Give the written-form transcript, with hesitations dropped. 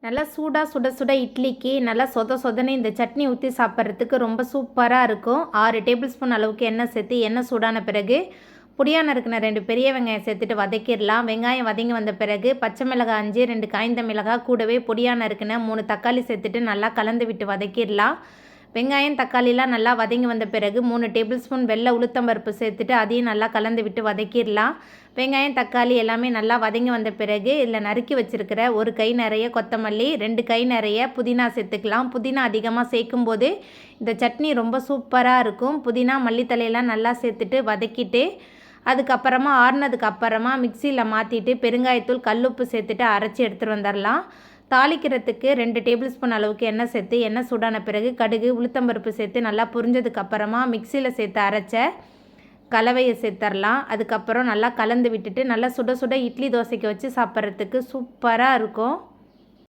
நல்லா சூடாக சுட சுட இட்லிக்கு நல்லா சொதன்னு இந்த சட்னி ஊற்றி சாப்பிட்றதுக்கு ரொம்ப சூப்பராக இருக்கும். 6 டேபிள் ஸ்பூன் அளவுக்கு எண்ணெய் சேர்த்து எண்ணெய் சூடான பிறகு பொடியாக நறுக்கின 2 பெரிய வெங்காயம் சேர்த்துட்டு வதக்கிடலாம். வெங்காயம் வதங்கி வந்த பிறகு பச்சை மிளகாய் 5, 2 காய்ந்த மிளகாய் கூடவே பொடியாக நறுக்கின 3 தக்காளி சேர்த்துட்டு நல்லா கலந்து விட்டு வதக்கிடலாம். வெங்காயம் தக்காளிலாம் நல்லா வதங்கி வந்த பிறகு 3 டேபிள் ஸ்பூன் வெள்ளை உளுத்தம்பருப்பு சேர்த்துட்டு அதையும் நல்லா கலந்து விட்டு வதக்கிடலாம். வெங்காயம் தக்காளி எல்லாமே நல்லா வதங்கி வந்த பிறகு இதில் நறுக்கி வச்சுருக்கிற 1 கை நிறைய கொத்தமல்லி, 2 கை நிறைய புதினா சேர்த்துக்கலாம். புதினா அதிகமாக சேர்க்கும்போது இந்த சட்னி ரொம்ப சூப்பராக இருக்கும். புதினா மல்லித்தலையெல்லாம் நல்லா சேர்த்துட்டு வதக்கிட்டு அதுக்கப்புறமா ஆறுனதுக்கு அப்புறமா மிக்சியில் மாற்றிட்டு பெருங்காயத்தூள் கல்லுப்பு சேர்த்துட்டு அரைச்சி எடுத்துகிட்டு வந்துடலாம். தாளிக்கிறதுக்கு 2 டேபிள் ஸ்பூன் அளவுக்கு எண்ணெய் சேர்த்து எண்ணெய் சூடான பிறகு கடுகு உளுத்தம்பருப்பு சேர்த்து நல்லா புரிஞ்சதுக்கு அப்புறமா மிக்சியில் சேர்த்து அரைச்ச கலவையை சேர்த்துடலாம். அதுக்கப்புறம் நல்லா கலந்து விட்டுட்டு நல்லா சுட சுட இட்லி தோசைக்கு வச்சு சாப்பிட்றதுக்கு சூப்பராக இருக்கும்.